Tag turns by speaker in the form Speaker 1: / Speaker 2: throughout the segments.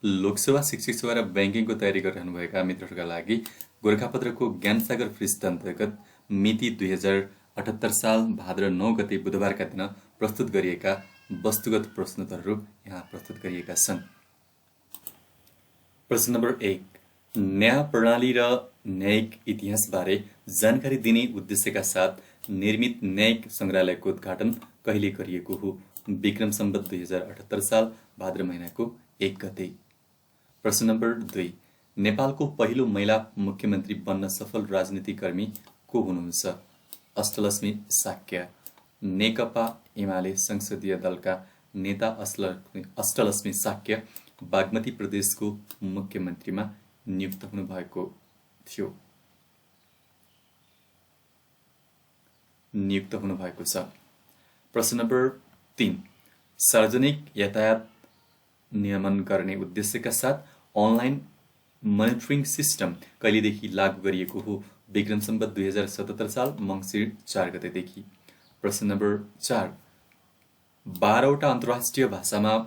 Speaker 1: लोकसेवा, शिक्षक सेवा र ब्याङ्किङको तयारी गरिरहनुभएका मित्रहरूका लागि गोरखापत्रको ज्ञानसागर पृष्ठ अन्तर्गत मिति 2078 साल भाद्र 9 गते बुधबारका दिन प्रस्तुत गरिएका वस्तुगत प्रश्नोत्तरहरू यहाँ प्रस्तुत गरिएका छन्। प्रश्न नम्बर 1, न्याय प्रणाली र न्यायिक इतिहासबारे जानकारी दिने उद्देश्यका साथ निर्मित न्यायिक सङ्ग्रहालयको उद्घाटन कहिले गरिएको हो? विक्रम सम्वत 2078 साल भाद्र महिनाको 1 गते। प्रश्न नम्बर 2, नेपालको पहिलो महिला मुख्यमन्त्री बन्न सफल राजनीतिकर्मी को हुनुहुन्छ? अष्टलक्ष्मी साक्य। नेकपा एमाले संसदीय दलका नेता अष्टलक्ष्मी साक्य बागमती प्रदेशको मुख्यमन्त्रीमा नियुक्त हुनुभएको छ। प्रश्न नम्बर 3, सार्वजनिक यातायात नियमन गर्ने उद्देश्यका साथ अनलाइन मोनिटरिङ सिस्टम कहिलेदेखि लागू गरिएको हो? विक्रम सम्वत 2077 साल मङ्सिर 4 गतेदेखि। प्रश्न नम्बर 4, 12वटा अन्तर्राष्ट्रिय भाषामा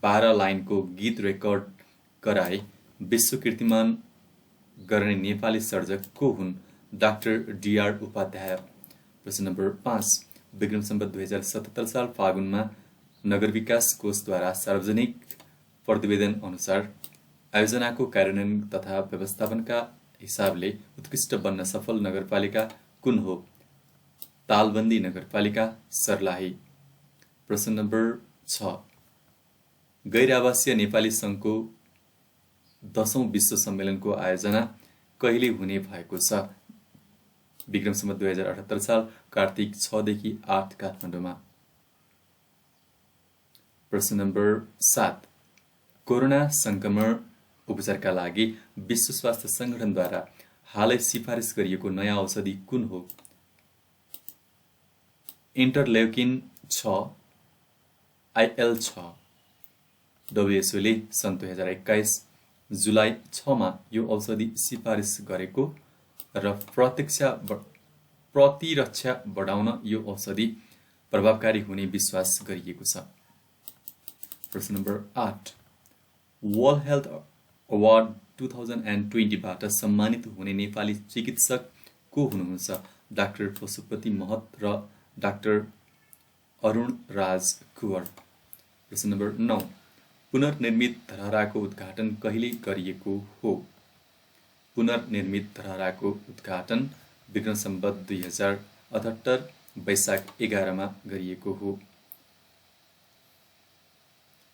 Speaker 1: 12 लाइनको गीत रेकर्ड गराए विश्व कीर्तिमान गर्ने नेपाली सर्जक को हुन्? Doctor D.R. उपाध्याय। प्रश्न नम्बर 5, विक्रम सम्वत 2077 साल फागुनमा नगर विकास कोषद्वारा सार्वजनिक प्रतिवेदन अनुसार आयोजनाको कार्यान्वयन तथा व्यवस्थापनका हिसाबले उत्कृष्ट बन्न सफल नगरपालिका कुन हो? तालबन्दी नगरपालिका, सर्लाही। प्रश्न नम्बर 6, गैर आवासीय नेपाली सङ्घको 10औं विश्व सम्मेलनको आयोजना कहिले हुने भएको छ? विक्रम सम्वत 2078 साल कार्तिक 6 देखि 8 काठमाडौँमा। प्रश्न नम्बर 7, कोरोना संक्रमण उपचारका लागि विश्व स्वास्थ्य संगठनद्वारा हालै सिफारिस गरिएको नयाँ औषधि कुन हो? इन्टरलेउकिन 6 IL-6। WHO ले सन् 2021 जुलाई 6 मा यो औषधि सिफारिस गरेको र प्रतिरक्षा बढाउन यो औषधि प्रभावकारी हुने विश्वास गरिएको छ। प्रश्न नम्बर 8, वर्ल्ड हेल्थ अवार्ड 2020 बाट सम्मानित हुने नेपाली चिकित्सक को हुनुहुन्छ? डाक्टर पशुपति महत र डाक्टर अरुण राज कुँवर। प्रश्न नम्बर 9, पुनर्निर्मित धरहराको उद्घाटन कहिले गरिएको हो? पुनर्निर्मित धरहराको उद्घाटन विक्रम सम्वत 2078 वैशाख 11 मा गरिएको हो।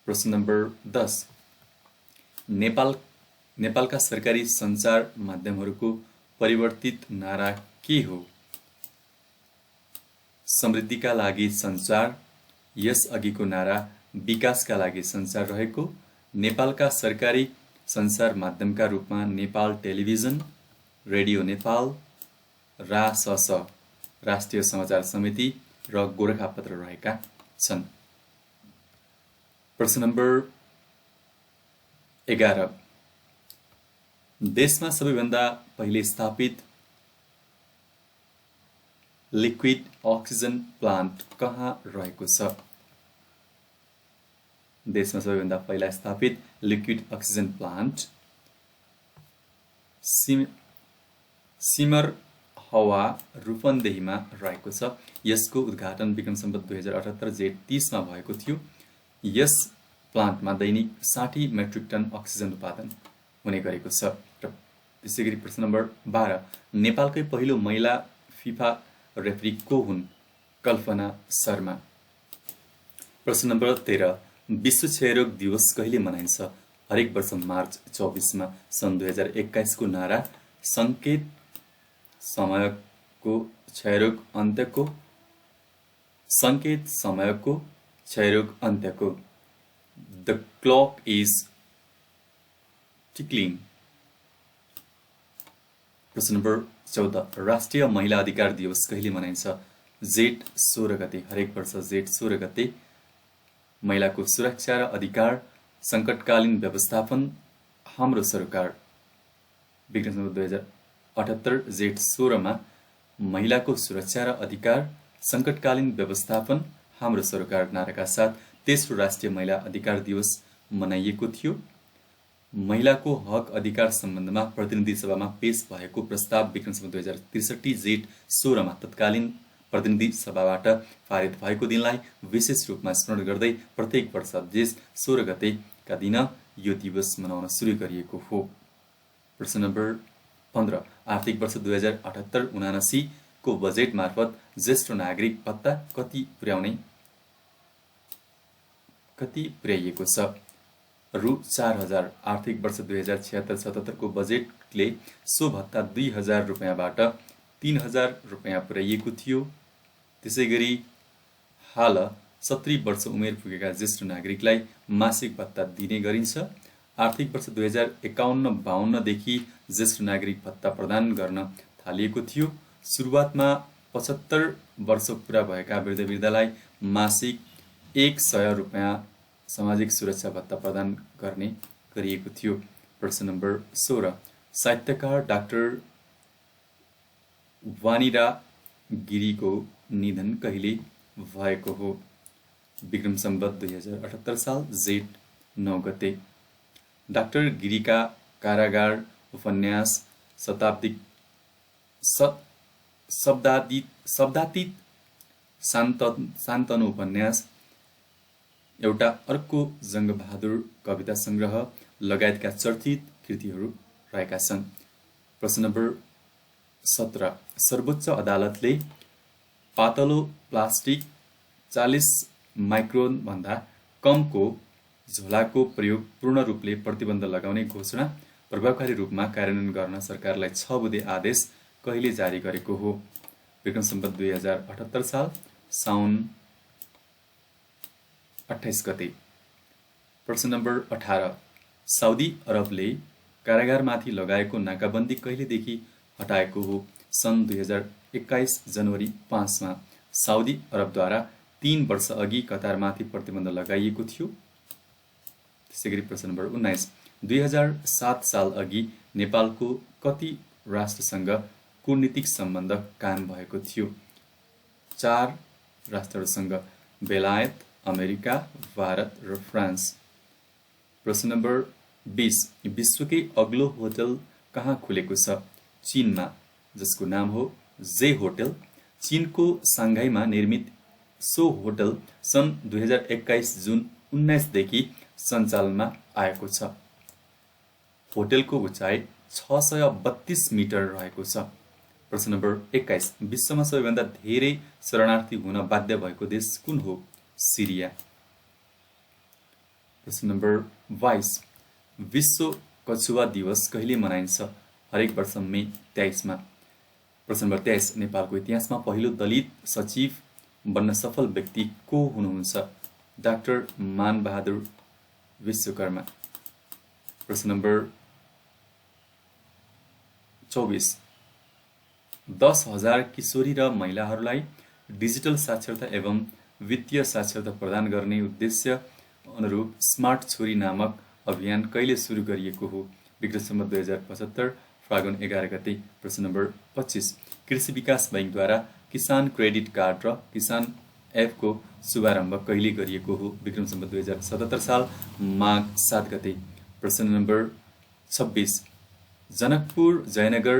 Speaker 1: प्रश्न नम्बर 10, नेपालका सरकारी सञ्चार माध्यमहरूको परिवर्तित नारा के हो? समृद्धिका लागि सञ्चार। यस अघिको नारा विकासका लागि सञ्चार रहेको। नेपालका सरकारी सञ्चार माध्यमका रूपमा नेपाल टेलिभिजन, रेडियो नेपाल, रासस राष्ट्रिय समाचार समिति र गोरखापत्र रहेका छन्। प्रश्न नम्बर 11, देशमा सबैभन्दा पहिले स्थापित लिक्विड अक्सिजन प्लान्ट कहाँ रहेको छ? देशमा सबैभन्दा पहिला स्थापित लिक्विड अक्सिजन प्लान्ट सिमरहवा रूपन्देहीमा रहेको छ। यसको उद्घाटन विक्रम सम्वत 2078 जेठ 30 मा भएको थियो। यस प्लान्टमा दैनिक 60 मेट्रिक टन अक्सिजन उत्पादन हुने गरेको छ। र त्यसैगरी प्रश्न नम्बर 12, नेपालकै पहिलो महिला फिफा रेफ्री को हुन्? कल्पना शर्मा। प्रश्न नम्बर 13, विश्व क्षयरोग दिवस कहिले मनाइन्छ? हरेक वर्ष मार्च 24 मा। सन् 2021 को नारा सङ्केत समयको क्षयरोग अन्त्यको। The clock is ticking. प्रश्न नम्बर 14, राष्ट्रिय महिला अधिकार दिवस कहिले मनाइन्छ? जेठ 16 गते। हरेक वर्ष जेठ 16 गते। महिलाको सुरक्षा र अधिकार, सङ्कटकालीन व्यवस्थापन, हाम्रो सरकार। विक्रम सम्वत 2078 जेठ 16 मा महिलाको सुरक्षा र अधिकार, सङ्कटकालीन व्यवस्थापन, हाम्रो सरकार नाराका साथ तेस्रो राष्ट्रिय महिला अधिकार दिवस मनाइएको थियो। महिलाको हक अधिकार सम्बन्धमा प्रतिनिधि सभामा पेश भएको प्रस्ताव विक्रम सम्वत 2063 जेठ 16 मा तत्कालीन प्रतिनिधि सभाबाट पारित भएको दिनलाई विशेष रूपमा स्मरण गर्दै प्रत्येक वर्ष जेठ 16 गतेका दिन यो दिवस मनाउन सुरु गरिएको हो। प्रश्न नम्बर 15 आर्थिक वर्ष 2078-79 को बजेट मार्फत ज्येष्ठ नागरिक भत्ता कति पुर्याइएको छ? रु 4000। आर्थिक वर्ष 2076-77 को बजेटले सो भत्ता 2000 रुपैयाँबाट 3000 रुपैयाँ पुर्याइएको थियो। त्यसैगरी हाल 70 वर्ष उमेर पुगेका ज्येष्ठ नागरिकलाई मासिक भत्ता दिने गरिन्छ। आर्थिक वर्ष 2051-52 देखि ज्येष्ठ नागरिक भत्ता प्रदान गर्न थालिएको थियो। सुरुवातमा 75 वर्ष पुरा भएका वृद्धलाई मासिक 100 रुपैयाँ सामाजिक सुरक्षा भत्ता प्रदान गर्ने गरिएको थियो। प्रश्न नम्बर 16 साहित्यकार डाक्टर वानीरा गिरीको निधन कहिले भएको हो? विक्रम सम्वत 2078 साल जेठ 9 गते। डाक्टर गिरीका कारागार उपन्यास शब्दातीत शान्तनु उपन्यास एउटा अर्को जङ्गबहादुर कविता संग्रह लगायतका चर्चित कृतिहरू रहेका छन्। प्रश्न नम्बर 17 सर्वोच्च अदालतले पातलो प्लास्टिक 40 माइक्रोन भन्दा कमको झोलाको प्रयोग पूर्ण रूपले प्रतिबन्ध लगाउने घोषणा प्रभावकारी रूपमा कार्यान्वयन गर्न सरकारलाई 6 बुँदे आदेश कहिले जारी गरेको हो? विक्रम सम्वत 2078 साल साउन 28 गते। प्रश्न नम्बर 18 साउदी अरबले कारागारमाथि लगाएको नाकाबन्दी कहिलेदेखि हटाएको हो? सन् 2021 जनवरी 5 मा साउदी अरबद्वारा 3 वर्ष अघि कतारमाथि प्रतिबन्ध लगाइएको थियो। त्यसैगरी प्रश्न नम्बर 19 2007 साल अघि नेपालको कति राष्ट्रसँग कूटनीतिक सम्बन्ध कायम भएको थियो? 4 राष्ट्रहरूसँग बेलायत, अमेरिका, भारत र फ्रान्स। प्रश्न नम्बर 20 विश्वकै अग्लो होटल कहाँ खुलेको छ? चीनमा, जसको नाम हो जे होटल। चीनको सांघाईमा निर्मित सो होटल सन् 2021 जुन 19 देखि सञ्चालनमा आएको छ। होटलको उचाइ 632 मिटर रहेको छ। प्रश्न नम्बर 21 विश्वमा सबैभन्दा धेरै शरणार्थी हुन बाध्य भएको देश कुन हो? सिरिया। प्रश्न नम्बर 22 विश्व कछुवा दिवस कहिले मनाइन्छ? हरेक वर्ष मे 23 मा। प्रश्न नम्बर 23 नेपालको इतिहासमा पहिलो दलित सचिव बन्न सफल व्यक्ति को हुनुहुन्छ? डाक्टर मानबहादुर विश्वकर्मा। प्रश्न नम्बर 24 10,000 किशोरी र महिलाहरूलाई डिजिटल साक्षरता एवं वित्तीय साक्षरता प्रदान गर्ने उद्देश्य अनुरूप स्मार्ट छोरी नामक अभियान कहिले सुरु गरिएको हो? विक्रम सम्वत 2075 फागुन 11 गते। प्रश्न नम्बर 25 कृषि विकास बैंकद्वारा किसान क्रेडिट कार्ड र किसान एपको शुभारम्भ कहिले गरिएको हो? विक्रम सम्वत 2077 साल माघ 7 गते। प्रश्न नम्बर 26 जनकपुर जयनगर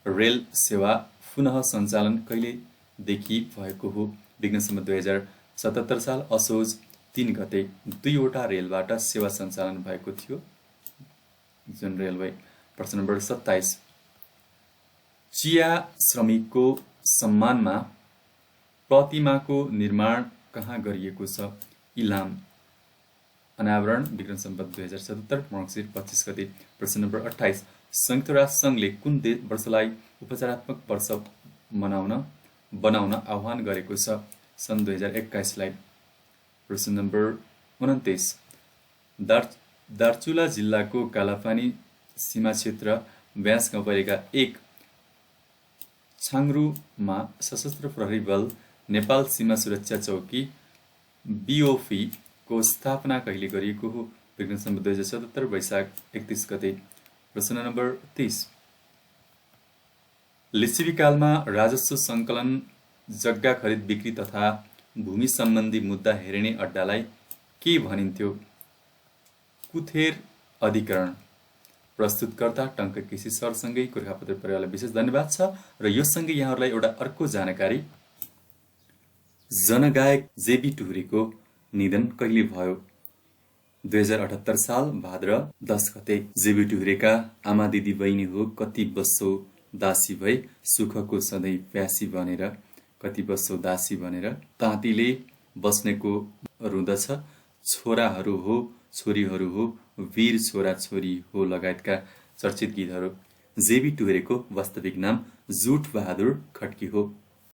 Speaker 1: रेल सेवा पुनः सञ्चालन कहिलेदेखि भएको हो? विक्रम सम्वत 2077 साल असोज 3 गते। 2वटा रेलबाट सेवा सञ्चालन भएको थियो जुन रेलवे। प्रश्न नम्बर 27 चिया श्रमिकको सम्मानमा प्रतिमाको निर्माण कहाँ गरिएको छ? इलाम। अनावरण विक्रम सम्वत 2077 मङ्सिर 25 गते। प्रश्न नम्बर 28 संयुक्त राष्ट्र सङ्घले कुन वर्षलाई उपचारात्मक वर्ष बनाउन आह्वान गरेको छ? सन् 2021 लाई। प्रश्न नम्बर 29 दार्चुला जिल्लाको कालापानी सीमा क्षेत्र ब्यास गाउँपालिका 1 छाङ्रुमा सशस्त्र प्रहरी बल नेपाल सीमा सुरक्षा चौकी बीओपी को स्थापना कहिले गरिएको हो? विक्रम सम्वत 2077 वैशाख 31 गते। प्रश्न नम्बर 30 लिच्छवीकालमा राजस्व सङ्कलन जग्गा खरिद बिक्री तथा भूमि सम्बन्धी मुद्दा हेर्ने अड्डालाई के भनिन्थ्यो? स्कुथेर अधिकरण। प्रस्तुतकर्ता टङ्क केसी सरसँगै गोर्खापत्र परिवारलाई विशेष धन्यवाद छ। र यो सँगै यहाँहरूलाई एउटा अर्को जानकारी, जनगायक जेबी टुहुरेको निधन कहिले भयो? 2078 साल भाद्र 10 गते। जेबी टुहुरेका आमा दिदी बहिनी हो कति बस्छौ दासी भए, सुखको सधैँ प्यासी भनेर, कति बस्छौ दासी भनेर, ताँतीले बस्नेको रुँदछ, छोराहरू हो छोरीहरू हो, वीर छोरा छोरी हो लगायतका चर्चित गीतहरू। जेबी टुहुरेको वास्तविक नाम जुठ बहादुर खड्की हो।